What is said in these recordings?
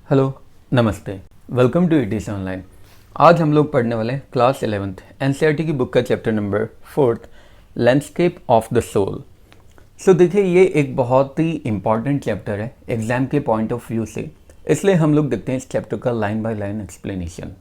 Hello, नमस्ते। Welcome to it is online. आज हम लोग पढ़ने वाले हैं क्लास 11th एनसीईआरटी की बुक का chapter number 4 landscape of the soul. So देखिए, ये एक बहुत ही इम्पॉर्टेंट चैप्टर है एग्जाम के पॉइंट ऑफ व्यू से, इसलिए हम लोग देखते हैं इस चैप्टर का line by line explanation.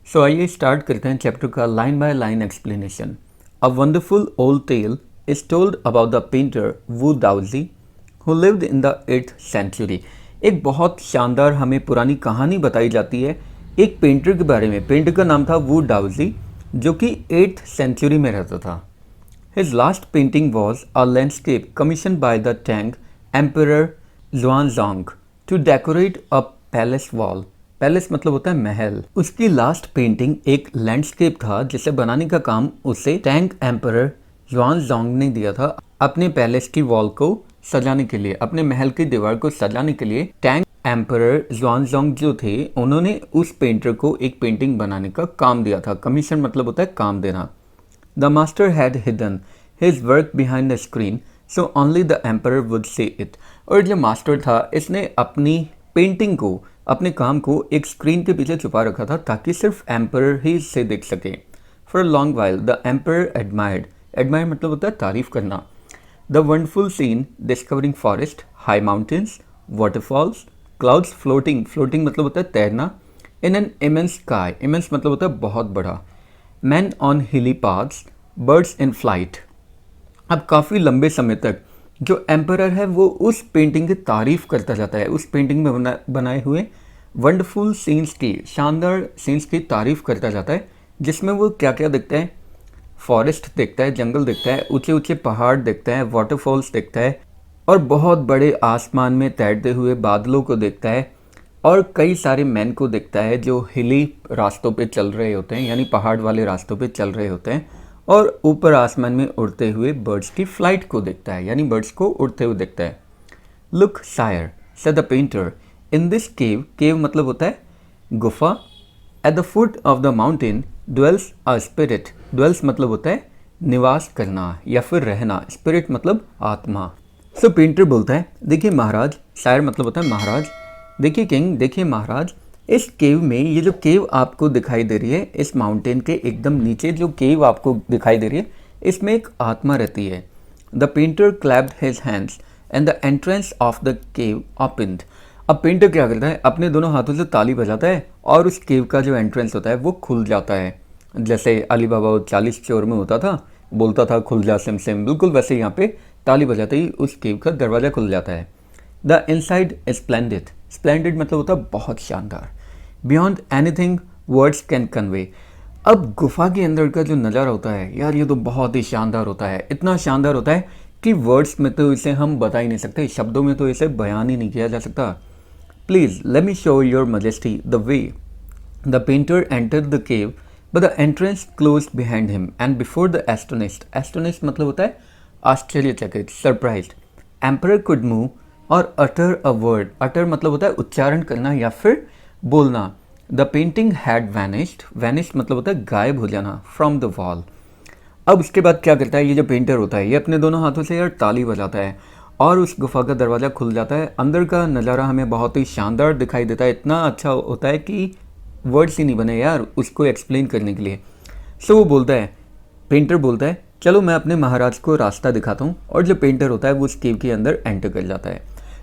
So आइए स्टार्ट करते हैं चैप्टर का line by line explanation. A wonderful old tale is told about the painter Wu Daozi who lived in the 8th century। एक बहुत शानदार हमें पुरानी कहानी बताई जाती है एक पेंटर के बारे में। पेंटर का नाम था वू डाउजी, जो कि 8th सेंचुरी में रहता था। His last painting was a landscape commissioned by the Tang Emperor Xuanzong to decorate a palace wall। Palace मतलब होता है महल। उसकी लास्ट पेंटिंग एक लैंडस्केप था जिसे बनाने का काम उसे टैंग एम्परर ज़ुआनज़ोंग ने दिया था अपने पैलेस की वॉल को सजाने के लिए, अपने महल की दीवार को सजाने के लिए। टैंग एम्परर ज़ुआनज़ोंग जो थे, उन्होंने उस पेंटर को एक पेंटिंग बनाने का काम दिया था। कमीशन मतलब होता है काम देना। The master had hidden his work behind the screen so only the emperor would see it. और जो मास्टर था, इसने अपनी पेंटिंग को, अपने काम को एक स्क्रीन के पीछे छुपा रखा था ताकि सिर्फ एम्परर ही इसे देख सके। For a long while the emperor admired, admire मतलब होता है तारीफ करना, the wonderful scene discovering forest, high mountains, waterfalls, clouds floating, floating मतलब होता है तैरना, in an immense sky, immense मतलब होता है बहुत बड़ा, man on hilly paths, birds in flight. अब काफ़ी लंबे समय तक जो एम्परर है वो उस पेंटिंग की तारीफ करता जाता है, उस पेंटिंग में बनाए हुए वंडरफुल सीन्स की, शानदार सीन्स की तारीफ करता जाता है, जिसमें वो क्या क्या देखता है, फॉरेस्ट देखता है, जंगल देखता है, ऊंचे ऊंचे पहाड़ देखता है, वाटरफॉल्स देखता है, और बहुत बड़े आसमान में तैरते हुए बादलों को देखता है, और कई सारे मैन को देखता है जो हिली रास्तों पे चल रहे होते हैं, यानी पहाड़ वाले रास्तों पे चल रहे होते हैं, और ऊपर आसमान में उड़ते हुए बर्ड्स की फ्लाइट को देखता है, यानी बर्ड्स को उड़ते हुए देखता है। Look sire said the painter, in this cave, cave मतलब होता है गुफा, at the foot of the mountain dwells a spirit, dwells मतलब होता है निवास करना या फिर रहना, स्पिरिट मतलब आत्मा। सो पेंटर बोलता है, देखिए महाराज, सायर मतलब होता है महाराज, देखिए किंग, देखिए महाराज, इस केव में, ये जो केव आपको दिखाई दे रही है, इस माउंटेन के एकदम नीचे जो केव आपको दिखाई दे रही है, इसमें एक आत्मा रहती है। The painter clapped his hands and the entrance of the cave opened. अब पेंटर क्या करता है, अपने दोनों हाथों से ताली बजाता है और उस केव का जो एंट्रेंस होता है वो खुल जाता है। जैसे अली बाबा 40 चोर में होता था, बोलता था खुल जा सिम सिम, बिल्कुल वैसे यहाँ पे ताली बजाते ही उस केव का दरवाज़ा खुल जाता है। द इनसाइड स्प्लेंडेड, स्प्लेंडेड मतलब होता है बहुत शानदार, beyond anything words can convey. अब गुफा के अंदर का जो नज़ारा होता है यार, ये तो बहुत ही शानदार होता है, इतना शानदार होता है कि वर्ड्स में तो इसे हम बता ही नहीं सकते, शब्दों में तो इसे बयान ही नहीं किया जा सकता। Please let me show your majesty the way. The painter entered the cave but the entrance closed behind him and before the astonished, astonished मतलब होता है आश्चर्यचकित, सरप्राइज्ड, एम्परर कुड मूव और अटर अ वर्ड, अटर मतलब होता है उच्चारण करना या फिर बोलना। The painting had vanished, vanished मतलब होता है गायब हो जाना, फ्रॉम द वॉल। अब उसके बाद क्या करता है ये जो पेंटर होता है, ये अपने दोनों हाथों से यार ताली बजाता है और उस गुफा का दरवाज़ा खुल जाता है। अंदर का नज़ारा हमें बहुत ही शानदार दिखाई देता है, इतना अच्छा होता है कि वर्ड्स ही नहीं बने यार उसको एक्सप्लेन करने के लिए। सो वो बोलता है, पेंटर बोलता है, चलो मैं अपने महाराज को रास्ता दिखाता हूँ, और जो पेंटर होता है वो उस केव के अंदर एंटर कर जाता है।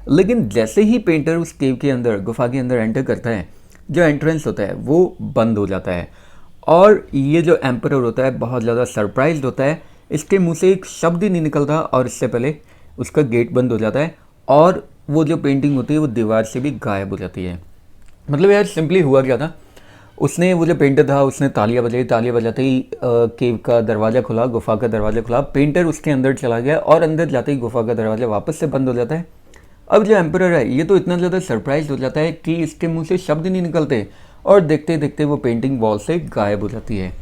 लेकिन जैसे ही पेंटर उस केव के अंदर, गुफा के अंदर एंटर करता है, जो एंट्रेंस होता है वो बंद हो जाता है, और ये जो एम्परर होता है बहुत ज़्यादा सरप्राइज्ड होता है, इसके मुंह से एक शब्द ही नहीं निकलता और इससे पहले उसका गेट बंद हो जाता है, और वो जो पेंटिंग होती है वो दीवार से भी गायब हो जाती है। मतलब यार सिंपली हुआ क्या था, उसने, वो जो पेंटर था, उसने तालियां बजाई, तालियां बजाते ही केव का दरवाज़ा खुला, गुफा का दरवाज़ा खुला, पेंटर उसके अंदर चला गया और अंदर जाते ही गुफा का दरवाज़ा वापस से बंद हो जाता है। अब जो एम्परर है ये तो इतना ज़्यादा सरप्राइज हो जाता है कि इसके मुंह से शब्द नहीं निकलते, और देखते देखते वो पेंटिंग वॉल से गायब हो जाती है।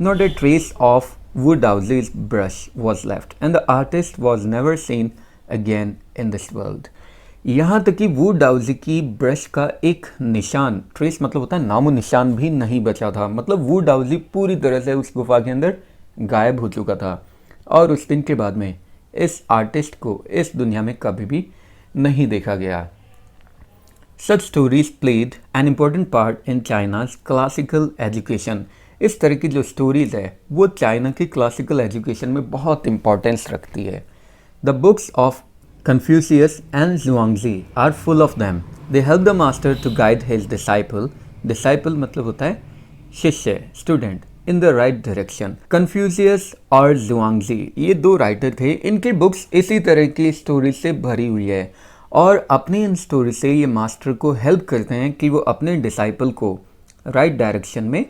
Not a trace of Wu Daozi's brush was left and the artist was never seen again in this world. यहाँ तक कि वू डाउजी की ब्रश का एक निशान, ट्रेस मतलब होता है नामो निशान, भी नहीं बचा था। मतलब वू डाउजी पूरी तरह से उस गुफा के अंदर गायब हो चुका था। और उस दिन के बाद में इस आर्टिस्ट को इस दुनिया में कभी भी नहीं देखा गया। Such stories played an important part in China's classical education. इस तरह की जो स्टोरीज है वो चाइना की क्लासिकल एजुकेशन में बहुत इंपॉर्टेंस रखती है। The books of Confucius and Zhuangzi are full of them. They help the master to guide his disciple. Disciple मतलब होता है शिष्य, student, in the right direction. Confucius और जुआंगजी ये दो राइटर थे। इनकी बुक्स इसी तरह की स्टोरी से भरी हुई है और अपनी इन स्टोरी से ये मास्टर को हेल्प करते हैं कि वो अपने डिसाइपल को राइट डायरेक्शन में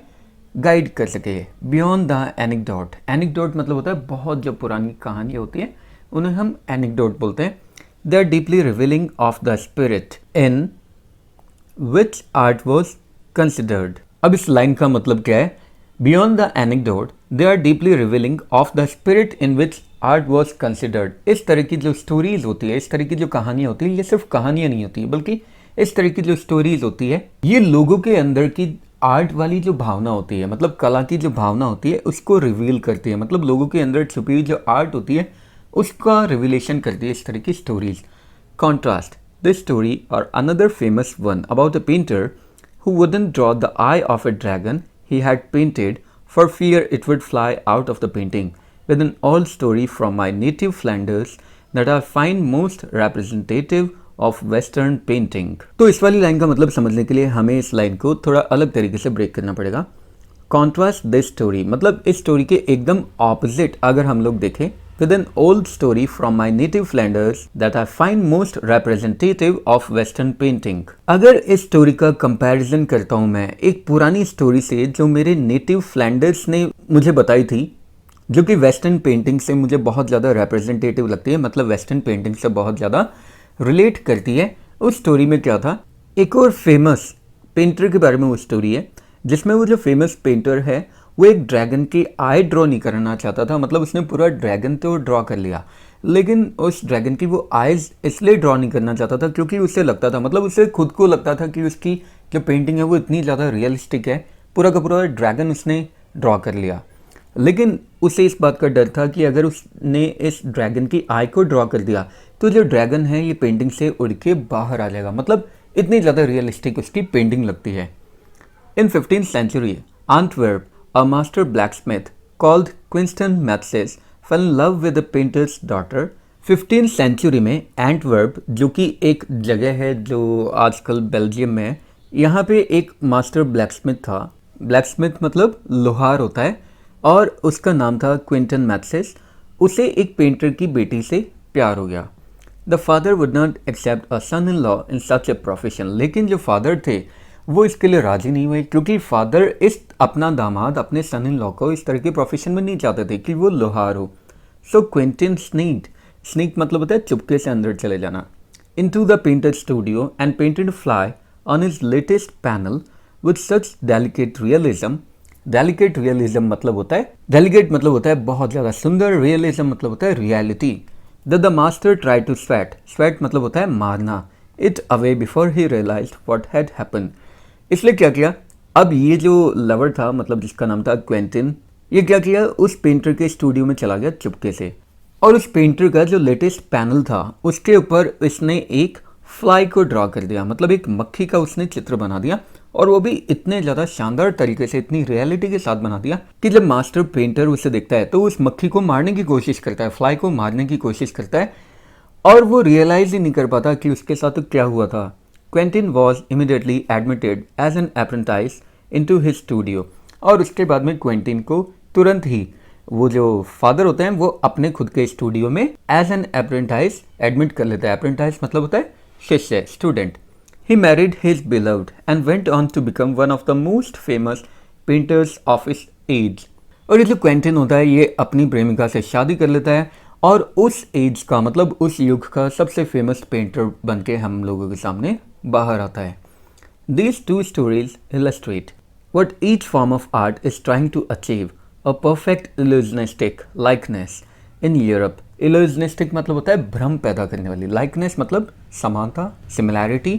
गाइड कर सके। बियॉन्ड द एनेक्डोट, एनेक्डोट मतलब होता है बहुत जो पुरानी कहानी होती है उन्हें हम एनेक्डोट बोलते हैं। They are deeply revealing of the spirit in which art was considered. अब इस लाइन का मतलब क्या है? Beyond the anecdote they are deeply revealing of the spirit in which art was considered. इस तरह की जो स्टोरीज होती है, इस तरह की जो कहानियाँ होती है, ये सिर्फ कहानियाँ नहीं होती बल्कि इस तरह की जो स्टोरीज होती है ये लोगों के अंदर की आर्ट वाली जो भावना होती है, मतलब कला की जो भावना होती है उसको रिवील करती है। मतलब लोगों के अंदर छुपी हुई जो आर्ट होती है उसका रिविलेशन करती है इस तरह की स्टोरीज। कॉन्ट्रास्ट दिस स्टोरी और another famous one about a painter who wouldn't draw the eye of a dragon he had painted for fear it would fly out of the painting, with an old story from my native Flanders that I find most representative of Western painting. तो इस वाली line का मतलब समझने के लिए हमें इस लाइन को थोड़ा अलग तरीके से ब्रेक करना पड़ेगा। कॉन्ट्रास्ट दिस स्टोरी मतलब इस स्टोरी के एकदम ऑपोजिट अगर हम लोग देखें, with an old story from my native Flanders that I find most representative of Western painting. अगर इस स्टोरी का कंपैरिजन करता हूँ मैं एक पुरानी स्टोरी से जो मेरे नेटिव फ्लैंडर्स ने मुझे बताई थी, जो कि वेस्टर्न पेंटिंग से मुझे बहुत ज़्यादा रिप्रेजेंटेटिव लगती है, मतलब वेस्टर्न पेंटिंग से बहुत ज़्यादा रिलेट करती है। उस स्टोरी में क्या था, एक और फेमस पेंटर के बारे में वो स्टोरी है जिसमें वो जो फेमस पेंटर है वो एक ड्रैगन की आई ड्रॉ नहीं करना चाहता था। मतलब उसने पूरा ड्रैगन तो ड्रॉ कर लिया लेकिन उस ड्रैगन की वो आइज़ इसलिए ड्रॉ नहीं करना चाहता था क्योंकि उसे लगता था, मतलब उसे खुद को लगता था कि उसकी जो पेंटिंग है वो इतनी ज़्यादा रियलिस्टिक है, पूरा का पूरा ड्रैगन उसने ड्रॉ कर लिया। लेकिन उसे इस बात का डर था कि अगर उसने इस ड्रैगन की आई को ड्रॉ कर दिया तो जो ड्रैगन है ये पेंटिंग से उड़ के बाहर आ जाएगा, मतलब इतनी ज़्यादा रियलिस्टिक उसकी पेंटिंग लगती है। इन 15th century, Antwerp, a master blacksmith called Quinston Matses fell in love with the painter's daughter. 15th century में एंटवर्प जो कि एक जगह है जो आजकल बेल्जियम में है, यहाँ पे एक मास्टर ब्लैकस्मिथ था। ब्लैकस्मिथ मतलब लोहार होता है और उसका नाम था क्विंटन मैथ्सेस। उसे एक पेंटर की बेटी से प्यार हो गया। The father would not accept a son in law in such a profession, लेकिन जो फादर थे वो इसके लिए राजी नहीं हुए क्योंकि फादर इस अपना दामाद अपने सन इन लॉ को इस तरह के प्रोफेशन में नहीं चाहते थे कि वो लोहार हो। सो क्विंटन स्नीक मतलब होता है चुपके से अंदर चले जाना, into the painter studio and painted fly on his latest panel with such delicate realism. Delicate realism मतलब होता है, डेलिकेट मतलब होता है बहुत ज़्यादा सुंदर, रियलिज्म मतलब होता है reality. The master try to swat मतलब होता है मारना it away before he realised what had happened. इसलिए क्या किया, अब ये जो लवर था मतलब जिसका नाम था क्वेंटिन, ये क्या किया उस पेंटर के स्टूडियो में चला गया चुपके से और उस पेंटर का जो लेटेस्ट पैनल था उसके ऊपर इसने एक फ्लाई को ड्रॉ कर दिया, मतलब एक मक्खी का उसने चित्र बना दिया और वो भी इतने ज़्यादा शानदार तरीके से, इतनी रियलिटी के साथ बना दिया कि जब मास्टर पेंटर उसे देखता है तो उस मक्खी को मारने की कोशिश करता है, फ्लाई को मारने की कोशिश करता है और वो रियलाइज ही नहीं कर पाता कि उसके साथ तो क्या हुआ था। Quentin was immediately admitted as an apprentice into his studio और उसके बाद में क्वेंटिन को तुरंत ही वो जो फादर होते हैं वो अपने खुद के स्टूडियो में एज एन अप्रेंटाइज एडमिट कर लेता है। अप्रेंटाइज मतलब होता है शिष्य, student. He married his beloved and went on to become one of the most famous painters of his age. और ये जो क्वेंटिन होता है ये अपनी प्रेमिका से शादी कर लेता है और उस एज का मतलब उस युग का सबसे फेमस पेंटर बन के हम लोगों के सामने बाहर आता है। These two stories illustrate what each form of art is trying to achieve, a perfect illusionistic likeness in Europe. Illusionistic मतलब होता है भ्रम पैदा करने वाली, likeness मतलब समानता, similarity,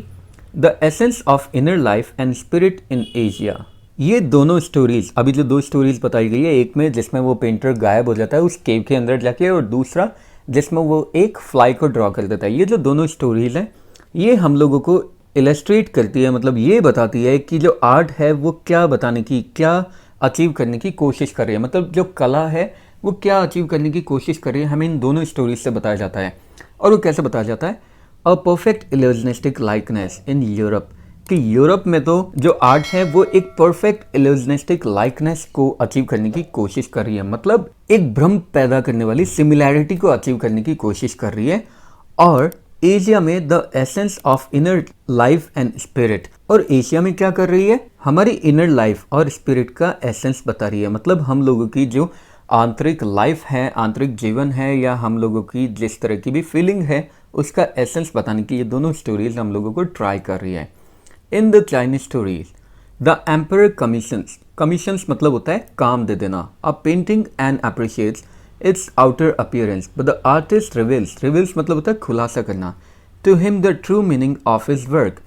the essence of inner life and spirit in Asia. ये दोनों स्टोरीज, अभी जो दो स्टोरीज बताई गई है, एक में जिसमें वो पेंटर गायब हो जाता है उस केव के अंदर जाके, और दूसरा जिसमें वो एक फ्लाई को ड्रॉ कर देता है, ये जो दोनों स्टोरीज हैं ये हम लोगों को इलस्ट्रेट करती है, मतलब ये बताती है कि जो आर्ट है वो क्या बताने की, क्या अचीव करने की कोशिश कर रही है, मतलब जो कला है वो क्या अचीव करने की कोशिश कर रही है, हमें इन दोनों स्टोरीज से बताया जाता है। और वो कैसे बताया जाता है? A perfect illusionistic likeness in Europe, कि यूरोप में तो जो आर्ट है वो एक परफेक्ट इल्यूजनिस्टिक लाइकनेस को अचीव करने की कोशिश कर रही है, मतलब एक भ्रम पैदा करने वाली सिमिलैरिटी को अचीव करने की कोशिश कर रही है। और एशिया में the essence of inner life and spirit, और एशिया में क्या कर रही है? हमारी इनर लाइफ और स्पिरिट का एसेंस बता रही है, मतलब हम लोगों की जो आंतरिक लाइफ है, आंतरिक जीवन है, या हम लोगों की जिस तरह की भी फीलिंग है उसका एसेंस बताने की ये दोनों स्टोरीज हम लोगों को ट्राई कर रही है। In the Chinese stories the emperor commissions मतलब होता है काम दे देना, a painting and appreciates its outer appearance but the artist reveals मतलब होता है खुलासा करना, to him the true meaning of his work.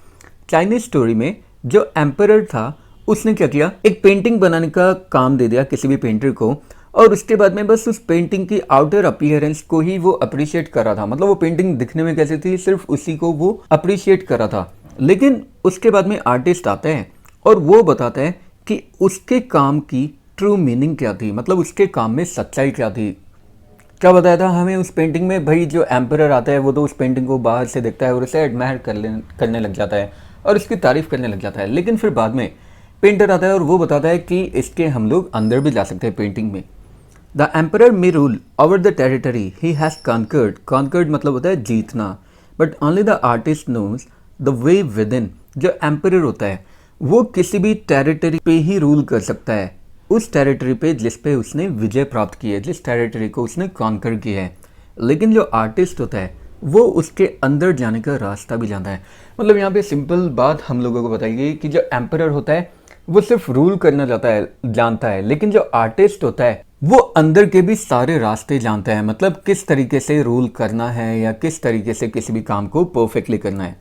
Chinese story में जो एम्परर था उसने क्या किया? एक पेंटिंग बनाने का काम दे दिया किसी भी पेंटर को, और उसके बाद में बस उस पेंटिंग की आउटर अपीयरेंस को ही वो अप्रिशिएट कर रहा था, मतलब वो पेंटिंग दिखने में कैसी थी सिर्फ उसी को वो अप्रिशिएट कर रहा था। लेकिन उसके बाद में आर्टिस्ट आता है और वो बताता है कि उसके काम की ट्रू मीनिंग क्या थी, मतलब उसके काम में सच्चाई क्या थी। क्या बताया था हमें उस पेंटिंग में? भाई जो एम्परर आता है वो तो उस पेंटिंग को बाहर से देखता है और उसे एडमायर करने लग जाता है और उसकी तारीफ करने लग जाता है, लेकिन फिर बाद में पेंटर आता है और वो बताता है कि इसके हम लोग अंदर भी जा सकते हैं पेंटिंग में। The emperor may rule over the territory he has conquered मतलब होता है जीतना, but only the artist knows the way within. जो एम्परर होता है वो किसी भी टेरिटरी पे ही रूल कर सकता है, उस टेरिटरी पे जिस पे उसने विजय प्राप्त की है, जिस टेरिटरी को उसने कॉन्कर किया है। लेकिन जो आर्टिस्ट होता है वो उसके अंदर जाने का रास्ता भी जानता है। मतलब यहाँ पे सिंपल बात हम लोगों को बताई गई कि जो एम्परर होता है वो सिर्फ रूल करना जानता है, लेकिन जो आर्टिस्ट होता है वो अंदर के भी सारे रास्ते जानता है, मतलब किस तरीके से रूल करना है या किस तरीके से किसी भी काम को परफेक्टली करना है।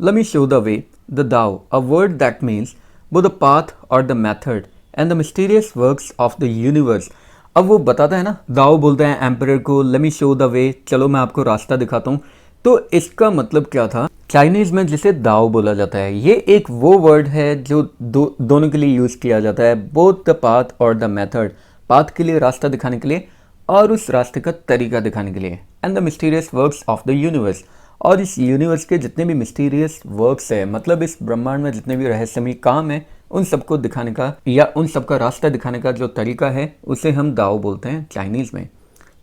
Let me show the way, the Tao, a word that means both the path or the method and the mysterious works of the universe। अब वो बताता है ना, दाओ बोलता है एम्परर को, let me show the way, चलो मैं आपको रास्ता दिखाता हूँ। तो इसका मतलब क्या था? चाइनीज में जिसे दाओ बोला जाता है, ये एक वो वर्ड है जो दोनों के लिए यूज किया जाता है, बोथ द पाथ और द मेथड, पाथ के लिए रास्ता दिखाने के लिए और उस रास्ते का तरीका दिखाने के लिए, and the mysterious works of the universe, और इस यूनिवर्स के जितने भी मिस्टीरियस वर्क्स है, मतलब इस ब्रह्मांड में जितने भी रहस्यमयी काम है उन सबको दिखाने का या उन सबका रास्ता दिखाने का जो तरीका है उसे हम दाओ बोलते हैं चाइनीज में।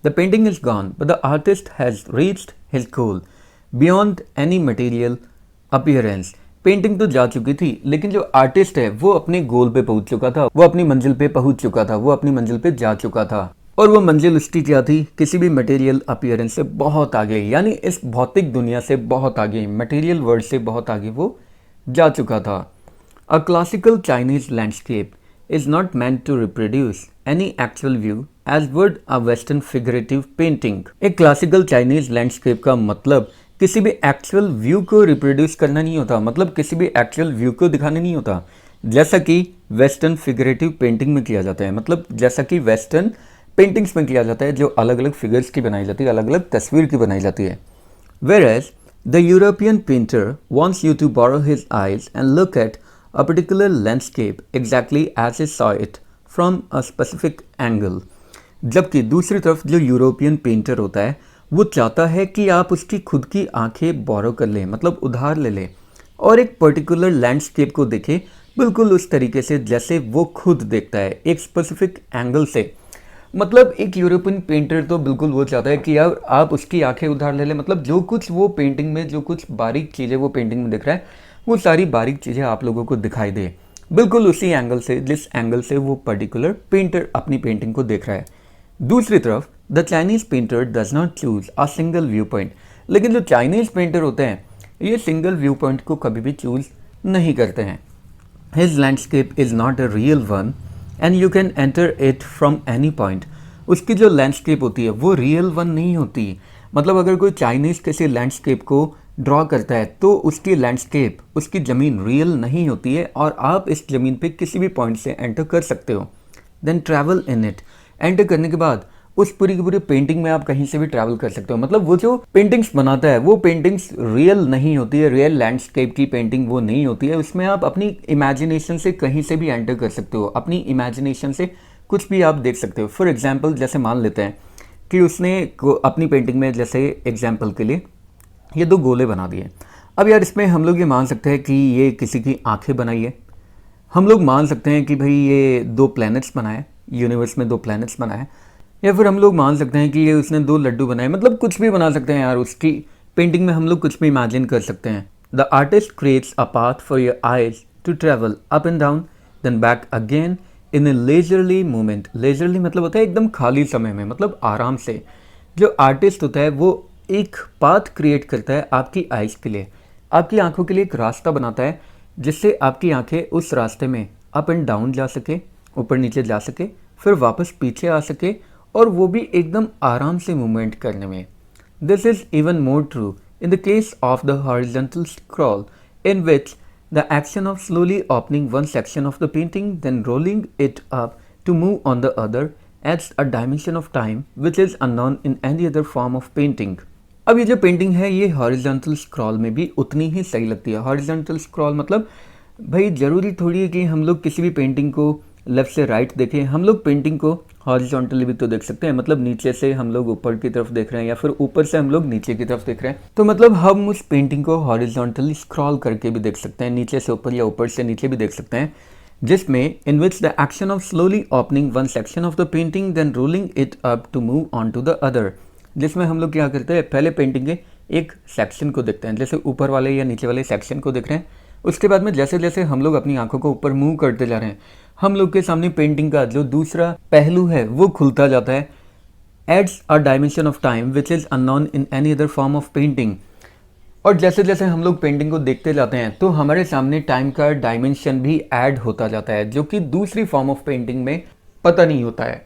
The painting is gone but the artist has reached his goal beyond any material appearance. Painting तो जा चुकी थी लेकिन जो आर्टिस्ट है वो अपने गोल पे पहुंच चुका था, वो अपनी मंजिल पे पहुंच चुका था, वो अपनी मंजिल पे जा चुका था। और वो मंजिल उसकी क्या थी? किसी भी मटेरियल अपीयरेंस से बहुत आगे, यानी इस भौतिक दुनिया से बहुत आगे, मटेरियल वर्ल्ड से बहुत आगे वो जा चुका था। A classical Chinese landscape is not meant to reproduce any actual view as would a western figurative painting. एक क्लासिकल चाइनीज लैंडस्केप का मतलब किसी भी एक्चुअल व्यू को रिप्रोड्यूस करना नहीं होता, मतलब किसी भी एक्चुअल व्यू को दिखाना नहीं होता, जैसा कि वेस्टर्न फिगरेटिव पेंटिंग में किया जाता है, मतलब जैसा कि वेस्टर्न पेंटिंग्स में किया जाता है जो अलग अलग फिगर्स की बनाई जाती है, अलग अलग तस्वीर की बनाई जाती है। Whereas the European painter wants you to borrow his eyes and look at a particular landscape exactly as he saw it from a specific angle। जबकि दूसरी तरफ जो यूरोपियन पेंटर होता है वो चाहता है कि आप उसकी खुद की आंखें बोरो कर लें, मतलब उधार ले लें, और एक पर्टिकुलर लैंडस्केप को देखें बिल्कुल उस तरीके से जैसे वो खुद देखता है, एक स्पेसिफिक एंगल से। मतलब एक यूरोपियन पेंटर तो बिल्कुल वो चाहता है कि यार आप उसकी आंखें उधार ले लें, मतलब जो कुछ वो पेंटिंग में, जो कुछ बारीक चीज़ें वो पेंटिंग में दिख रहा है वो सारी बारीक चीज़ें आप लोगों को दिखाई दे, बिल्कुल उसी एंगल से जिस एंगल से वो पर्टिकुलर पेंटर अपनी पेंटिंग को देख रहा है। दूसरी तरफ the Chinese painter does not choose a single view point, लेकिन जो चाइनीज पेंटर होते हैं ये सिंगल व्यू पॉइंट को कभी भी चूज नहीं करते हैं। His landscape is not a real one and you can enter it from any point. उसकी जो लैंडस्केप होती है वो रियल वन नहीं होती, मतलब अगर कोई चाइनीज़ किसी लैंडस्केप को ड्रॉ करता है तो उसकी लैंडस्केप, उसकी ज़मीन रियल नहीं होती है और आप इस ज़मीन पे किसी भी पॉइंट से एंटर कर सकते हो। Then travel in it, enter करने के बाद उस पूरी की पूरी पेंटिंग में आप कहीं से भी ट्रैवल कर सकते हो। मतलब वो जो पेंटिंग्स बनाता है वो पेंटिंग्स रियल नहीं होती है, रियल लैंडस्केप की पेंटिंग वो नहीं होती है। उसमें आप अपनी इमेजिनेशन से कहीं से भी एंटर कर सकते हो, अपनी इमेजिनेशन से कुछ भी आप देख सकते हो। फॉर एग्जाम्पल जैसे मान लेते हैं कि उसने अपनी पेंटिंग में, जैसे एग्जाम्पल के लिए, ये दो गोले बना दिए। अब यार इसमें हम लोग ये मान सकते हैं कि ये किसी की आंखें बनाई है, हम लोग मान सकते हैं कि भाई ये दो प्लैनेट्स बनाए, यूनिवर्स में दो प्लैनेट्स बनाए, या फिर हम लोग मान सकते हैं कि ये उसने दो लड्डू बनाए। मतलब कुछ भी बना सकते हैं यार, उसकी पेंटिंग में हम लोग कुछ भी इमेजिन कर सकते हैं। The artist creates a path for your eyes to travel up and down then back again in a leisurely movement. Leisurely मतलब होता है एकदम खाली समय में, मतलब आराम से। जो आर्टिस्ट होता है वो एक पाथ क्रिएट करता है आपकी आइज के लिए, आपकी आंखों के लिए एक रास्ता बनाता है जिससे आपकी आंखें उस रास्ते में अप एंड डाउन जा सके, ऊपर नीचे जा सके, फिर वापस पीछे आ सके, और वो भी एकदम आराम से मूवमेंट करने में। This is even more true in the case of the horizontal scroll in which the action of slowly opening one section of the painting then rolling it up to move on the other adds a dimension of time which is unknown in any other form of painting। अब ये जो painting है ये horizontal scroll में भी उतनी ही सही लगती है। हॉरिजॉन्टल स्क्रॉल मतलब भाई ज़रूरी थोड़ी है कि हम लोग किसी भी पेंटिंग को लेफ़्ट से राइट देखें, हम लोग पेंटिंग को हॉरिजॉन्टली भी तो देख सकते हैं। मतलब नीचे से हम लोग ऊपर की तरफ देख रहे हैं या फिर ऊपर से हम लोग नीचे की तरफ देख रहे हैं, तो मतलब हम उस पेंटिंग को हॉरिजॉन्टली स्क्रॉल करके भी देख सकते हैं, नीचे से ऊपर या ऊपर से नीचे भी देख सकते हैं, जिसमें in which the action of slowly opening one section of the painting then rolling it up to move on to the other. जिसमें हम लोग क्या करते हैं, पहले पेंटिंग के एक सेक्शन को देखते हैं, जैसे ऊपर वाले या नीचे वाले सेक्शन को देख रहे हैं। उसके बाद में जैसे जैसे हम लोग अपनी आंखों को ऊपर मूव करते जा रहे हैं, हम लोग के सामने पेंटिंग का जो दूसरा पहलू है वो खुलता जाता है। Adds a dimension of time which is unknown in any other form of painting. और जैसे जैसे हम लोग पेंटिंग को देखते जाते हैं तो हमारे सामने टाइम का डायमेंशन भी ऐड होता जाता है, जो कि दूसरी फॉर्म ऑफ पेंटिंग में पता नहीं होता है।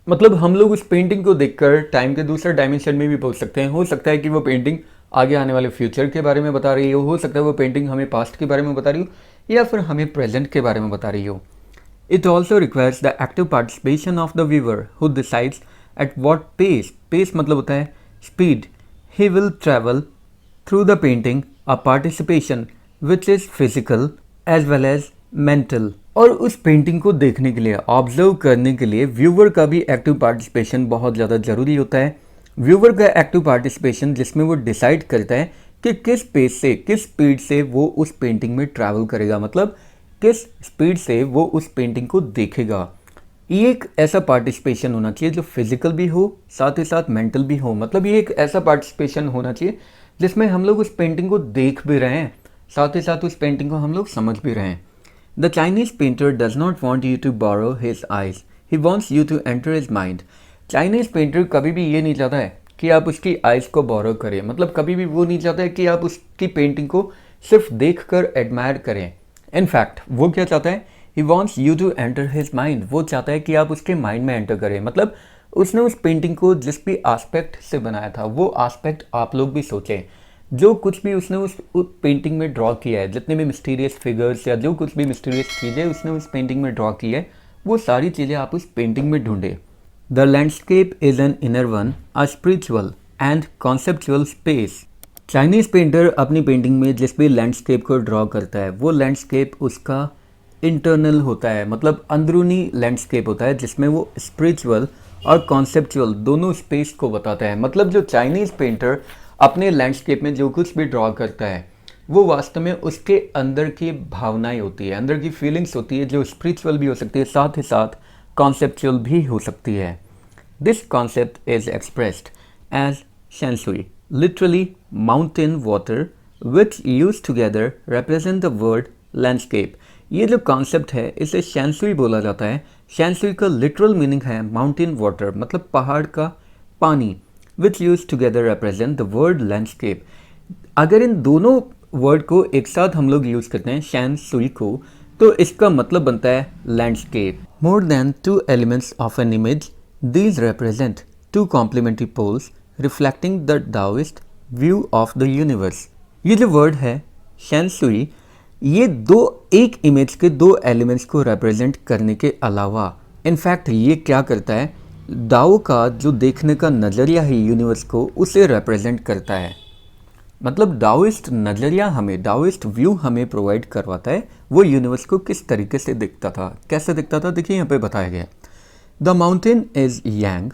मतलब हम लोग उस पेंटिंग को देखकर टाइम के दूसरे डायमेंशन में भी पहुंच सकते हैं। हो सकता है कि वो पेंटिंग आगे आने वाले फ्यूचर के बारे में बता रही हो सकता है वो पेंटिंग हमें पास्ट के बारे में बता रही हो, या फिर हमें प्रेजेंट के बारे में बता रही हो। It also requires the active participation of the viewer who decides at what pace, pace मतलब होता है speed, he will travel through the painting, a participation which is physical as well as mental। और उस painting को देखने के लिए, observe करने के लिए व्यूवर का भी एक्टिव पार्टिसिपेशन बहुत ज़्यादा ज़रूरी होता है। व्यूवर का एक्टिव पार्टिसिपेशन जिसमें वो डिसाइड करता है कि किस पेस से, किस स्पीड से वो उस पेंटिंग में ट्रैवल करेगा, मतलब किस स्पीड से वो उस पेंटिंग को देखेगा। ये एक ऐसा पार्टिसिपेशन होना चाहिए जो फिजिकल भी हो, साथ ही साथ मेंटल भी हो। मतलब ये एक ऐसा पार्टिसिपेशन होना चाहिए जिसमें हम लोग उस पेंटिंग को देख भी रहे हैं, साथ ही साथ उस पेंटिंग को हम लोग समझ भी रहे हैं। The Chinese painter does not want you to borrow his eyes, he wants you to enter his mind. Chinese painter कभी भी ये नहीं चाहता है कि आप उसकी आइज को बोरो करें, मतलब कभी भी वो नहीं चाहता है कि आप उसकी पेंटिंग को सिर्फ देख कर एडमायर करें। इनफैक्ट वो क्या चाहता है, he wants you to enter his mind, वो चाहता है कि आप उसके माइंड में एंटर करें। मतलब उसने उस पेंटिंग को जिस भी एस्पेक्ट से बनाया था वो एस्पेक्ट आप लोग भी सोचें। जो कुछ भी उसने उस पेंटिंग में ड्रॉ किया है, जितने भी मिस्टीरियस फिगर्स या जो कुछ भी मिस्टीरियस चीज़ें उसने उस पेंटिंग में ड्रॉ की है, वो सारी चीज़ें आप उस पेंटिंग में ढूंढें। The landscape is an inner one, a spiritual and conceptual space. Chinese painter अपनी पेंटिंग में जिस भी लैंडस्केप को ड्रॉ करता है वो लैंडस्केप उसका इंटरनल होता है, मतलब अंदरूनी लैंडस्केप होता है, जिसमें वो स्पिरिचुअल और कॉन्सेप्चुअल दोनों स्पेस को बताता है। मतलब जो चाइनीज़ पेंटर अपने लैंडस्केप में जो कुछ भी ड्रॉ करता है वो वास्तव में उसके अंदर की भावनाएं होती है, अंदर की फीलिंग्स होती है, जो स्पिरिचुअल भी हो सकती है, साथ ही साथ कॉन्सेप्चुअल भी हो सकती है। This concept is expressed as shanshui, literally mountain water which use together represent the word landscape. ये जो कॉन्सेप्ट है इसे शेंसुई बोला जाता है। शेंसुई का लिटरल मीनिंग है माउंटेन वाटर, मतलब पहाड़ का पानी, विच use together represent the word landscape. अगर इन दोनों वर्ड को एक साथ हम लोग यूज करते हैं शेंसुई को, तो इसका मतलब बनता है landscape. More than two elements of an image, these represent two complementary poles reflecting the Taoist view of the universe। ये जो वर्ड है सेंसुरी, ये दो एक इमेज के दो एलिमेंट्स को रिप्रेजेंट करने के अलावा इनफैक्ट ये क्या करता है, दाओ का जो देखने का नज़रिया है यूनिवर्स को उसे रिप्रेजेंट करता है। मतलब डाओइस्ट नज़रिया हमें, डाओइस्ट व्यू हमें प्रोवाइड करवाता है वो यूनिवर्स को किस तरीके से दिखता था, कैसे दिखता था। देखिए यहाँ पे बताया गया, the mountain is Yang,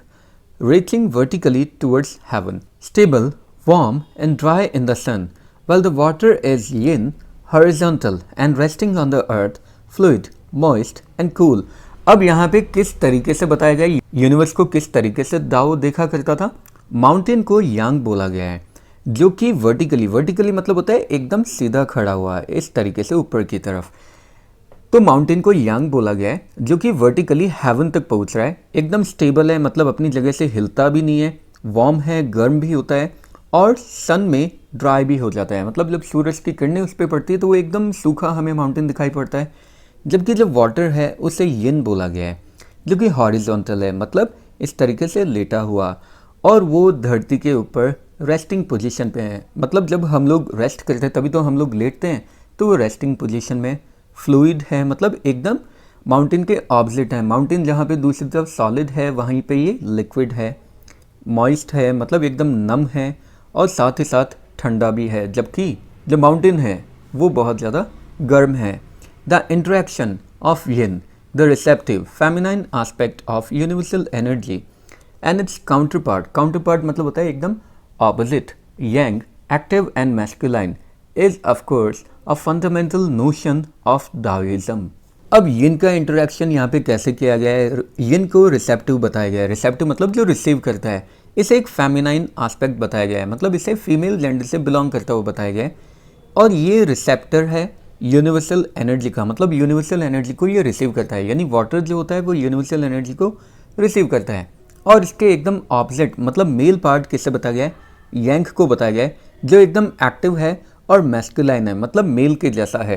reaching vertically towards heaven, stable, warm and dry in the sun, while the water is yin, horizontal and resting on the earth, fluid, moist and cool। अब यहाँ पे किस तरीके से बताया गया यूनिवर्स को, किस तरीके से दाओ देखा करता था। माउंटेन को यांग बोला गया है जो कि वर्टिकली मतलब होता है एकदम सीधा खड़ा हुआ है इस तरीके से ऊपर की तरफ। तो माउंटेन को यांग बोला गया है जो कि वर्टिकली हेवन तक पहुंच रहा है, एकदम स्टेबल है मतलब अपनी जगह से हिलता भी नहीं है, वार्म है, गर्म भी होता है और सन में ड्राई भी हो जाता है। मतलब जब सूरज की किरणें उस पर पड़ती है तो वो एकदम सूखा हमें माउंटेन दिखाई पड़ता है। जबकि जब वाटर है उसे यिन बोला गया है जो कि हॉरिजॉन्टल है, मतलब इस तरीके से लेटा हुआ, और वो धरती के ऊपर रेस्टिंग पोजीशन पे है। मतलब जब हम लोग रेस्ट करते हैं तभी तो हम लोग लेटते हैं, तो वो रेस्टिंग पोजीशन में। फ्लूइड है मतलब एकदम माउंटेन के ऑपोजिट है, माउंटेन जहाँ पे दूसरी तरफ सॉलिड है वहीं पे ये लिक्विड है। मॉइस्ट है मतलब एकदम नम है और साथ ही साथ ठंडा भी है, जबकि जो माउंटेन है वो बहुत ज़्यादा गर्म है। The interaction of yin, the receptive feminine aspect of universal energy and it's counterpart मतलब होता है एकदम opposite, Yang, active and masculine, is of course a fundamental notion of Taoism। अब यिन का इंटरेक्शन यहाँ पे कैसे किया गया है, यिन को रिसेप्टिव बताया गया है। रिसेप्टिव मतलब जो रिसीव करता है, इसे एक फेमिनाइन एस्पेक्ट बताया गया है, मतलब इसे फीमेल जेंडर से बिलोंग करता हुआ बताया गया है। और ये रिसेप्टर है यूनिवर्सल एनर्जी का, मतलब यूनिवर्सल एनर्जी को ये रिसीव करता है, यानी वाटर जो होता है वो यूनिवर्सल एनर्जी को रिसीव करता है। और इसके एकदम ऑपोजिट मतलब मेल पार्ट किससे बताया गया है, यांग को बताया गया है जो एकदम एक्टिव है और मैस्कुलाइन है मतलब मेल के जैसा है।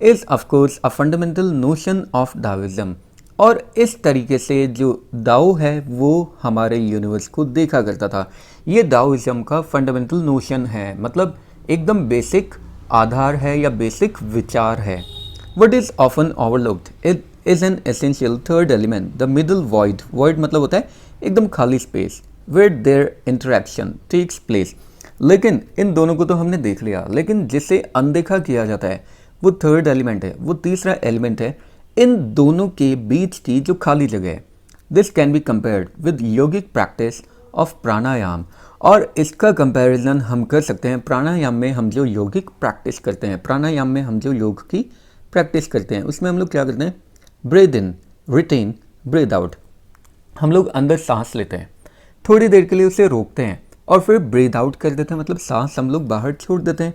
Is of course a fundamental notion of Daoism. और इस तरीके से जो दाओ है वो हमारे यूनिवर्स को देखा करता था। ये दाओइज्म का फंडामेंटल नोशन है, मतलब एकदम बेसिक आधार है या बेसिक विचार है। What is often overlooked it is an essential third element, the middle void. Void मतलब होता है एकदम खाली space, where their interaction takes place. लेकिन इन दोनों को तो हमने देख लिया, लेकिन जिसे अनदेखा किया जाता है वो थर्ड एलिमेंट है, वो तीसरा एलिमेंट है इन दोनों के बीच की जो खाली जगह है। This can be compared with yogic practice of pranayama. और इसका कंपैरिजन हम कर सकते हैं प्राणायाम में हम जो योगिक प्रैक्टिस करते हैं, प्राणायाम में हम जो योग की प्रैक्टिस करते हैं उसमें हम लोग क्या करते हैं, breathe in, retain, breathe out. हम लोग अंदर सांस लेते हैं, थोड़ी देर के लिए उसे रोकते हैं और फिर ब्रीद आउट कर देते हैं, मतलब सांस हम लोग बाहर छोड़ देते हैं।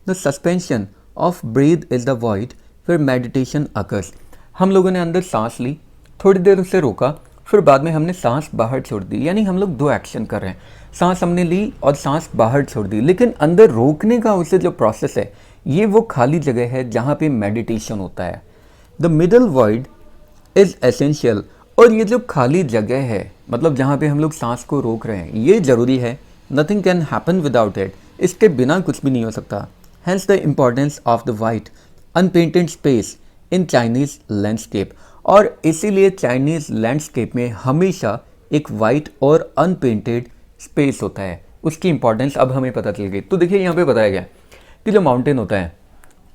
The suspension of breathe is the void फिर मेडिटेशन अकर्स। हम लोगों ने अंदर सांस ली, थोड़ी देर उसे रोका, फिर बाद में हमने सांस बाहर छोड़ दी, यानी हम लोग दो एक्शन कर रहे हैं, सांस हमने ली और सांस बाहर छोड़ दी। लेकिन अंदर रोकने का उसे जो प्रोसेस है ये वो खाली जगह है जहाँ पे मेडिटेशन होता है। The middle void is essential. और ये जो खाली जगह है मतलब जहाँ पे हम लोग सांस को रोक रहे हैं ये ज़रूरी है। Nothing can happen without it, इसके बिना कुछ भी नहीं हो सकता। Hence the importance of the white unpainted space in Chinese landscape. और इसीलिए चाइनीज़ लैंडस्केप में हमेशा एक वाइट और अनपेंटेड स्पेस होता है, उसकी इंपॉर्टेंस अब हमें पता चल गई। तो देखिए यहाँ पे बताया गया कि जो माउंटेन होता है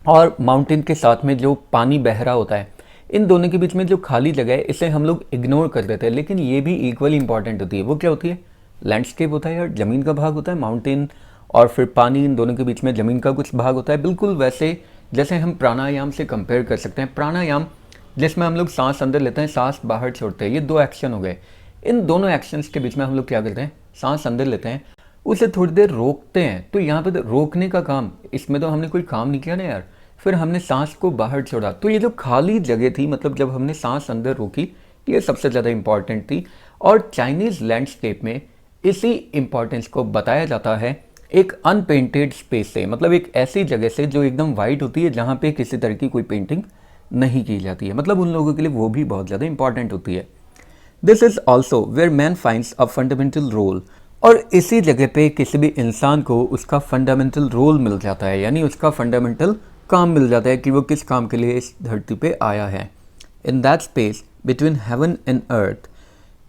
और माउंटेन के साथ में जो पानी बह रहा होता है, इन दोनों के बीच में जो खाली जगह है इसे हम लोग इग्नोर कर देते हैं, लेकिन ये भी इक्वली इंपॉर्टेंट होती है। वो क्या होती है, लैंडस्केप होता है और ज़मीन का भाग होता है, माउंटेन और फिर पानी, इन दोनों के बीच में ज़मीन का कुछ भाग होता है। बिल्कुल वैसे जैसे हम प्राणायाम से कंपेयर कर सकते हैं। प्राणायाम जिसमें हम लोग सांस अंदर लेते हैं, सांस बाहर छोड़ते हैं, ये दो एक्शन हो गए। इन दोनों एक्शंस के बीच में हम लोग क्या करते हैं, सांस अंदर लेते हैं, उसे थोड़ी देर रोकते हैं। तो यहाँ पे रोकने का काम, इसमें तो हमने कोई काम नहीं किया ना यार, फिर हमने सांस को बाहर छोड़ा। तो ये जो खाली जगह थी, मतलब जब हमने सांस अंदर रोकी, ये सबसे ज़्यादा इम्पॉर्टेंट थी। और चाइनीज़ लैंडस्केप में इसी इम्पॉर्टेंस को बताया जाता है एक अनपेंटेड स्पेस से, मतलब एक ऐसी जगह से जो एकदम वाइट होती है, जहाँ पे किसी तरह की कोई पेंटिंग नहीं की जाती है। मतलब उन लोगों के लिए वो भी बहुत ज़्यादा इंपॉर्टेंट होती है। This is also where man finds a fundamental role और इसी जगह पे किसी भी इंसान को उसका फंडामेंटल रोल मिल जाता है, यानी उसका फंडामेंटल काम मिल जाता है कि वो किस काम के लिए इस धरती पे आया है। In that space between heaven and earth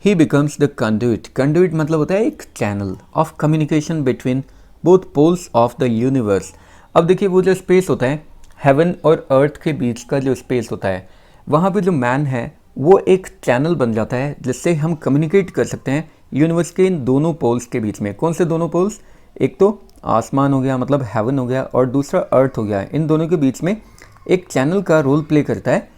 he becomes the conduit. Conduit मतलब होता है एक channel of communication between both poles of the universe. अब देखिए वो जो स्पेस होता है हेवन और अर्थ के बीच का जो स्पेस होता है, वहाँ पे जो मैन है वो एक चैनल बन जाता है जिससे हम कम्युनिकेट कर सकते हैं यूनिवर्स के इन दोनों पोल्स के बीच में। कौन से दोनों पोल्स? एक तो आसमान हो गया मतलब हेवन हो गया, और दूसरा अर्थ हो गया। इन दोनों के बीच में एक चैनल का रोल प्ले करता है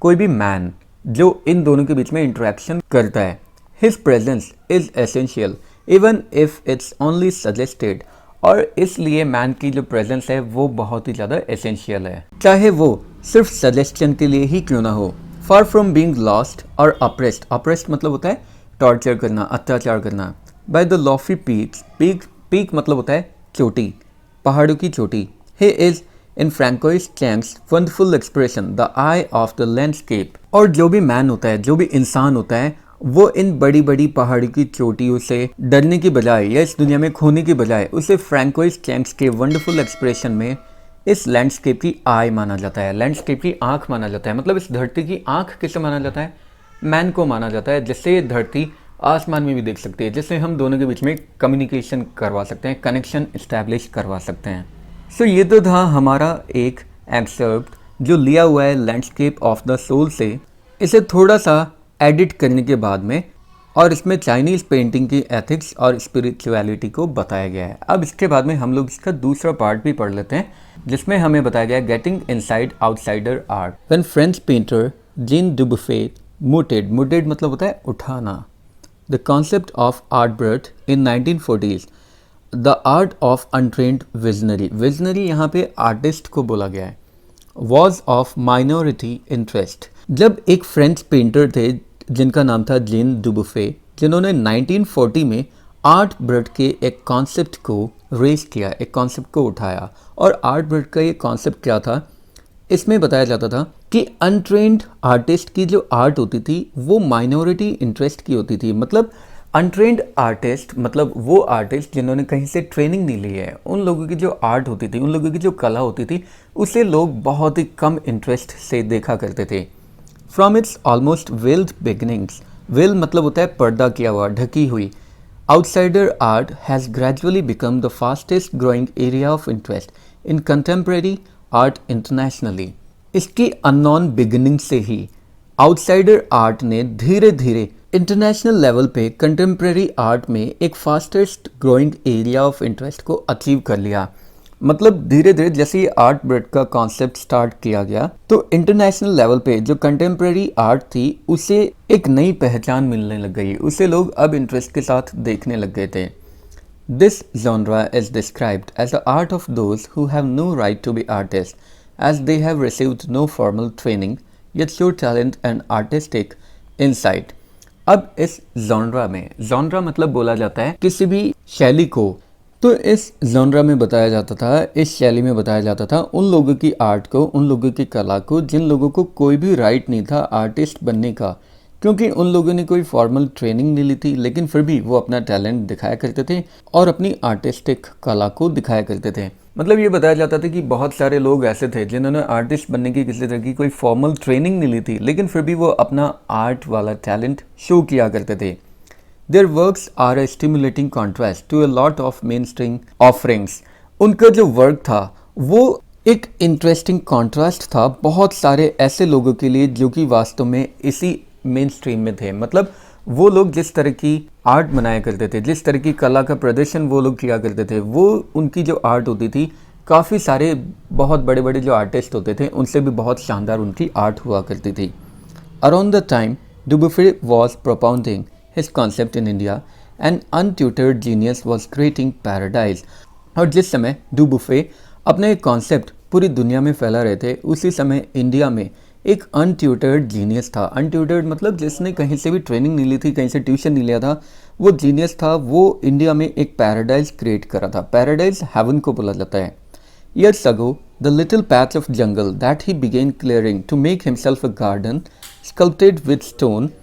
कोई भी मैन जो इन दोनों के बीच में इंटरेक्शन करता है। His presence is essential even if it's only suggested. और इसलिए मैन की जो प्रेजेंस है वो बहुत ही ज़्यादा एसेंशियल है, चाहे वो सिर्फ सजेस्शन के लिए ही क्यों ना हो। फार फ्रॉम बीइंग लॉस्ट और अप्रेस्ड, अप्रेस्ड मतलब होता है टॉर्चर करना, अत्याचार करना, by the lo-fi peaks, peak मतलब होता है चोटी, पहाड़ों की चोटी। He is in François Chang's wonderful expression the I of the landscape. और जो भी मैन होता है, जो भी इंसान होता है, वो इन बड़ी बड़ी पहाड़ी की चोटियों से डरने की बजाय या इस दुनिया में खोने की बजाय उसे फ्रैंकोइस चैंग्स के वंडरफुल एक्सप्रेशन में इस लैंडस्केप की आई माना जाता है, लैंडस्केप की आंख माना जाता है। मतलब इस धरती की आंख किसे माना जाता है? मैन को माना जाता है, जिससे ये धरती आसमान में भी देख सकती है, जिससे हम दोनों के बीच में कम्युनिकेशन करवा सकते हैं, कनेक्शन इस्टेब्लिश करवा सकते हैं। सो ये तो था हमारा एक एक्सर्प्ट जो लिया हुआ है लैंडस्केप ऑफ द सोल से। इसे थोड़ा सा एडिट करने के बाद में, और इसमें चाइनीज़ पेंटिंग की एथिक्स और स्पिरिचुअलिटी को बताया गया है। अब इसके बाद में हम लोग इसका दूसरा पार्ट भी पढ़ लेते हैं, जिसमें हमें बताया गया है getting inside outsider art. When French painter Jean Dubuffet mooted, mooted मतलब होता है उठाना, the concept of art brut in 1940s, the art of untrained visionary, visionary यहाँ पे आर्टिस्ट को बोला गया है, वॉज ऑफ माइनॉरिटी इंटरेस्ट। जब एक फ्रेंच पेंटर थे जिनका नाम था जीन दुबुफे, जिन्होंने 1940 में आर्ट बर्थ के एक कॉन्सेप्ट को रेज किया, एक कॉन्सेप्ट को उठाया। और आर्ट बर्थ का ये कॉन्सेप्ट क्या था? इसमें बताया जाता था कि अनट्रेंड आर्टिस्ट की जो आर्ट होती थी वो माइनॉरिटी इंटरेस्ट की होती थी। मतलब अनट्रेंड आर्टिस्ट मतलब वो आर्टिस्ट जिन्होंने कहीं से ट्रेनिंग नहीं ली है, उन लोगों की जो आर्ट होती थी, उन लोगों की जो कला होती थी, उसे लोग बहुत ही कम इंटरेस्ट से देखा करते थे। From its almost weld beginnings, well मतलब होता है पर्दा किया हुआ, ढकी हुई, outsider art has gradually become the fastest growing area of interest in contemporary art internationally. इसकी अननोन बिगिनिंग से ही आउटसाइडर आर्ट ने धीरे धीरे इंटरनेशनल लेवल पे कंटेम्प्रेरी आर्ट में एक fastest growing area of interest को अचीव कर लिया। मतलब धीरे धीरे जैसे ये आर्ट बर्थ का कॉन्सेप्ट स्टार्ट किया गया तो इंटरनेशनल लेवल पे जो कंटेम्प्रेरी आर्ट थी उसे एक नई पहचान मिलने लग गई, उसे लोग अब इंटरेस्ट के साथ देखने लग गए थे। This genre is described as the art of those who have no right to be artists, as they have received no formal training, yet show talent and artistic insight. अब इस genre में, genre मतलब बोला जाता है किसी भी शैली को, तो इस genre में बताया जाता था, इस शैली में बताया जाता था उन लोगों की आर्ट को, उन लोगों की कला को जिन लोगों को कोई भी राइट नहीं था आर्टिस्ट बनने का, क्योंकि उन लोगों ने कोई फॉर्मल ट्रेनिंग नहीं ली थी, लेकिन फिर भी वो अपना टैलेंट दिखाया करते थे और अपनी आर्टिस्टिक कला को दिखाया करते थे। मतलब ये बताया जाता था कि बहुत सारे लोग ऐसे थे जिन्होंने आर्टिस्ट बनने की किसी तरह की कोई फॉर्मल ट्रेनिंग नहीं ली थी, लेकिन फिर भी वो अपना आर्ट वाला टैलेंट शो किया करते थे। Their works are a stimulating contrast to a lot of mainstream offerings. उनका जो वर्क था वो एक इंटरेस्टिंग कॉन्ट्रास्ट था बहुत सारे ऐसे लोगों के लिए जो कि वास्तव में इसी मेन स्ट्रीम में थे। मतलब वो लोग जिस तरह की आर्ट बनाया करते थे, जिस तरह की कला का प्रदर्शन वो लोग किया करते थे, वो उनकी जो आर्ट होती थी, काफ़ी सारे बहुत बड़े बड़े जो आर्टिस्ट होते थे उनसे भी बहुत शानदार उनकी आर्ट हुआ करती थी। Around the time Dubuffet was propounding his concept in India, an untutored genius was creating paradise. और जिस समय दुबुफे अपने कॉन्सेप्ट पूरी दुनिया में फैला रहे थे, उसी समय इंडिया में एक अनट्यूटर्ड जीनियस था। अनट्यूटर्ड मतलब जिसने कहीं से भी ट्रेनिंग नहीं ली थी, कहीं से ट्यूशन नहीं लिया था, वो जीनियस था, वो इंडिया में एक पैराडाइज क्रिएट करा था। पैराडाइज हेवन को बोला जाता है। Years ago, the little patch of jungle that he began clearing to make himself a garden, sculpted with stone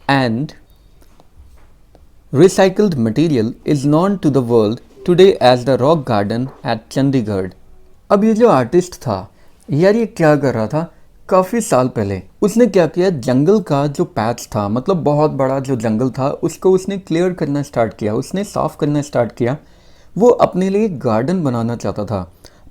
and Recycled material is known to the world today as the Rock Garden at Chandigarh. अब ये जो artist था यार, ये क्या कर रहा था? काफ़ी साल पहले उसने क्या किया, जंगल का जो पैच था, मतलब बहुत बड़ा जो जंगल था, उसको उसने क्लियर करना स्टार्ट किया, उसने साफ करना स्टार्ट किया। वो अपने लिए गार्डन बनाना चाहता था,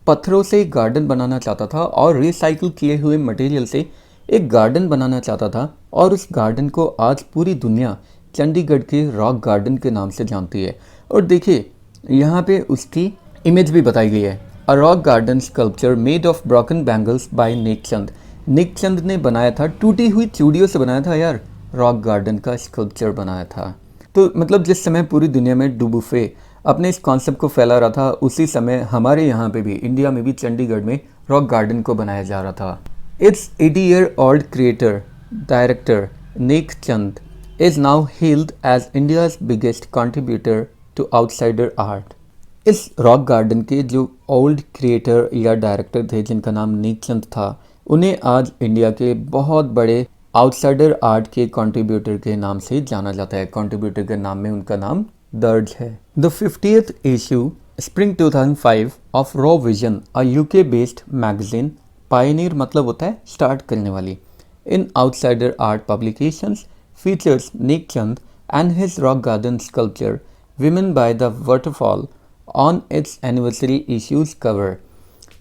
पत्थरों से एक गार्डन बनाना चाहता था और रिसाइकिल किए हुए मटेरियल से एक गार्डन बनाना चाहता था। और उस गार्डन को आज पूरी दुनिया चंडीगढ़ के रॉक गार्डन के नाम से जानती है। और देखिए यहाँ पे उसकी इमेज भी बताई गई है। A rock garden sculpture made of broken bangles by Nekchand. Nekchand ने बनाया था, टूटी हुई चूड़ियों से बनाया था यार, रॉक गार्डन का स्कल्पचर बनाया था। तो मतलब जिस समय पूरी दुनिया में डुबुफे अपने इस कॉन्सेप्ट को फैला रहा था, उसी समय हमारे यहाँ पे भी, इंडिया में भी, चंडीगढ़ में रॉक गार्डन को बनाया जा रहा था। It's 80-year-old creator, director Nek Chand is now hailed as India's biggest contributor to outsider art। इस रॉक गार्डन के जो ओल्ड क्रिएटर या डायरेक्टर थे जिनका नाम नेकचंद था, उन्हें आज इंडिया के बहुत बड़े आउटसाइडर आर्ट के कंट्रीब्यूटर के नाम से जाना जाता है। कंट्रीब्यूटर के नाम में उनका नाम दर्ज है। The 50th issue spring 2005 of Raw Vision, a UK based magazine, pioneer मतलब होता है स्टार्ट करने वाली, in outsider art publications features Neekchand and his rock garden sculpture Women by the Waterfall on its anniversary issues cover।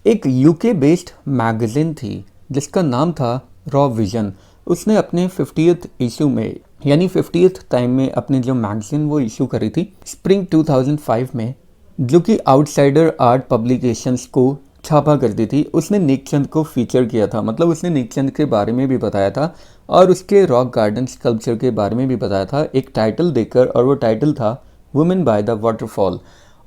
एक UK based magazine थी जिसका नाम था रॉ विजन। उसने अपने 50th इशू में, यानी 50th टाइम में अपनी जो मैगजीन वो इशू करी थी स्प्रिंग 2005 में, जो कि आउटसाइडर आर्ट पब्लिकेशंस को छापा करती थी। उसने नेकचंद को फीचर किया था, मतलब उसने नेकचंद के बारे में भी बताया था और उसके रॉक गार्डन स्कल्पचर के बारे में भी बताया था एक टाइटल देकर, और वो टाइटल था वुमेन बाय द वाटरफॉल।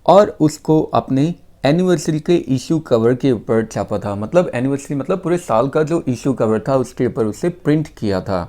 और उसको अपने एनिवर्सरी के इशू कवर के ऊपर छापा था, मतलब एनिवर्सरी मतलब पूरे साल का जो इशू कवर था उसके ऊपर उसे प्रिंट किया था।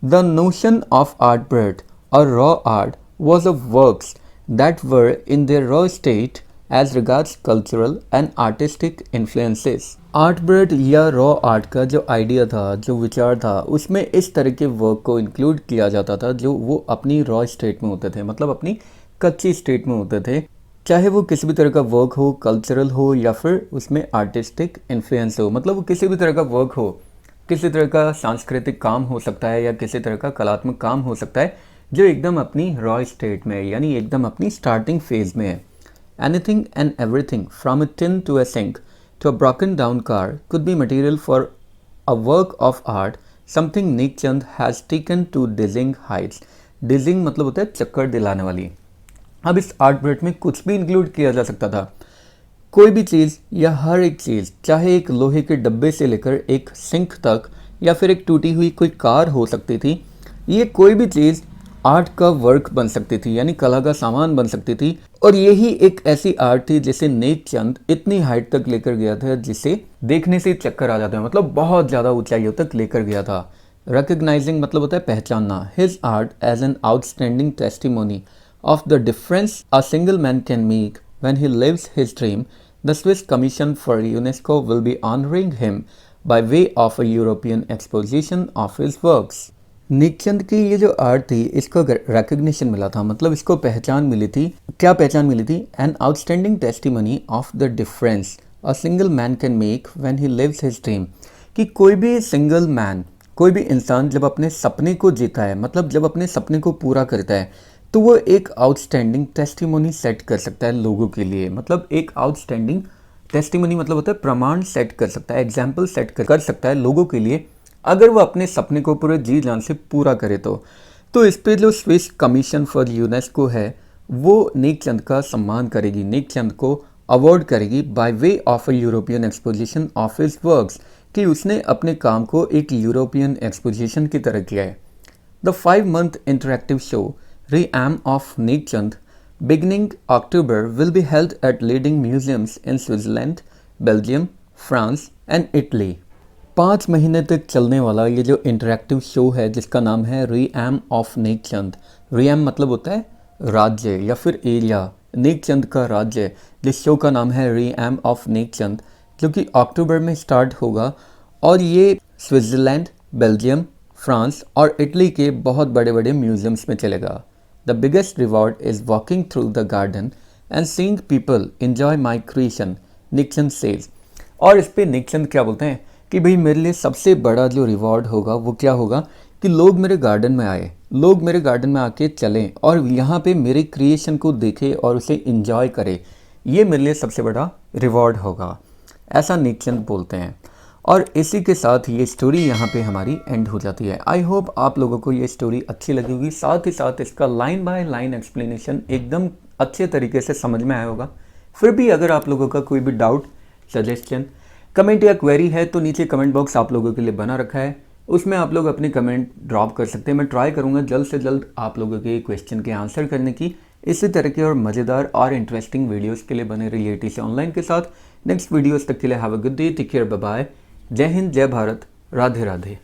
The notion of art brut और raw art was of works that were in their raw state as regards cultural and artistic influences। Art brut या रॉ आर्ट का जो आइडिया था, जो विचार था, उसमें इस तरह के वर्क को इंक्लूड किया जाता था जो वो अपनी रॉ स्टेट में होते थे, मतलब अपनी कच्ची स्टेट में होते थे। चाहे वो किसी भी तरह का वर्क हो, कल्चरल हो या फिर उसमें आर्टिस्टिक इन्फ्लुएंस हो, मतलब वो किसी भी तरह का वर्क हो, किसी तरह का सांस्कृतिक काम हो सकता है या किसी तरह का कलात्मक काम हो सकता है जो एकदम अपनी रॉ स्टेट में, यानी एकदम अपनी स्टार्टिंग फेज में है। Anything and everything from a tin to a sink to a broken down car could be material for a work of art, something Neekchand has taken to dizzying heights। Dizzying मतलब होता है चक्कर दिलाने वाली। अब इस आर्ट ब्रेड में कुछ भी इंक्लूड किया जा सकता था, कोई भी चीज़ या हर एक चीज़, चाहे एक लोहे के डब्बे से लेकर एक सिंक तक या फिर एक टूटी हुई कोई कार हो सकती थी। ये कोई भी चीज़ आर्ट का वर्क बन सकती थी, यानी कला का सामान बन सकती थी। और यही एक ऐसी आर्ट थी जिसे नेकचंद इतनी हाइट तक लेकर गया था जिसे देखने से चक्कर आ जाते हैं, मतलब बहुत ज़्यादा ऊंचाइयों तक लेकर गया था। रिकग्नाइजिंग मतलब होता है पहचानना। His art as an outstanding testimony of the difference a single man can make when he lives his dream, the Swiss commission for UNESCO will be honouring him by way of a European exposition of his works. Nekchand की ये जो art थी इसको recognition मिला था, मतलब इसको पहचान मिली थी। क्या पहचान मिली थी? An outstanding testimony of the difference a single man can make when he lives his dream. कि कोई भी सिंगल मैन, कोई भी इंसान जब अपने सपने को जीता है, मतलब जब अपने सपने को पूरा करता है, तो वो एक आउटस्टैंडिंग टेस्टिमनी सेट कर सकता है लोगों के लिए। मतलब एक आउटस्टैंडिंग टेस्टिमनी मतलब होता है प्रमाण सेट कर सकता है, एग्जाम्पल सेट कर सकता है लोगों के लिए, अगर वो अपने सपने को पूरे जी जान से पूरा करे तो इस पे जो स्विस कमीशन फॉर यूनेस्को है वो नेकचंद का सम्मान करेगी, नेकचंद को अवार्ड करेगी bye way of a European exposition of his works, कि उसने अपने काम को एक यूरोपियन एक्सपोजिशन की तरह किया है। The 5-month interactive show री-एम of Nek Chand beginning October will be held at leading museums in Switzerland, Belgium, France and Italy. 5 महीने तक चलने वाला ये जो इंटरेक्टिव शो है जिसका नाम है री-एम ऑफ नेकचंद। री-एम मतलब होता है राज्य या फिर एरिया, नेकचंद का राज्य। जिस शो का नाम है री-एम ऑफ नेकचंद, जो कि अक्टूबर में स्टार्ट होगा और ये स्विट्ज़रलैंड, बेल्जियम, फ्रांस और इटली के बहुत बड़े बड़े म्यूजियम्स में चलेगा। The biggest reward is walking through the garden and seeing people enjoy my creation, Nixon says. और इस पे निक्सन क्या बोलते हैं कि भाई मेरे लिए सबसे बड़ा जो रिवॉर्ड होगा वो क्या होगा कि लोग मेरे गार्डन में आए, लोग मेरे गार्डन में आके चलें और यहाँ पे मेरे क्रिएशन को देखें और उसे इंजॉय करें, ये मेरे लिए सबसे बड़ा रिवॉर्ड होगा, ऐसा निक्सन बोलते हैं। और इसी के साथ ये स्टोरी यहाँ पे हमारी एंड हो जाती है। आई होप आप लोगों को ये स्टोरी अच्छी लगी होगी, साथ ही साथ इसका लाइन बाय लाइन एक्सप्लेनेशन एकदम अच्छे तरीके से समझ में आया होगा। फिर भी अगर आप लोगों का कोई भी डाउट, सजेशन, कमेंट या क्वेरी है तो नीचे कमेंट बॉक्स आप लोगों के लिए बना रखा है, उसमें आप लोग अपने कमेंट ड्रॉप कर सकते हैं। मैं ट्राई करूँगा जल्द से जल्द आप लोगों के क्वेश्चन के आंसर करने की। इसी तरह के और मज़ेदार और इंटरेस्टिंग वीडियोस के लिए बने रहिए TC ऑनलाइन के साथ। नेक्स्ट वीडियोस तक के लिए have a good day, take care, bye bye. जय हिंद, जय भारत, राधे राधे।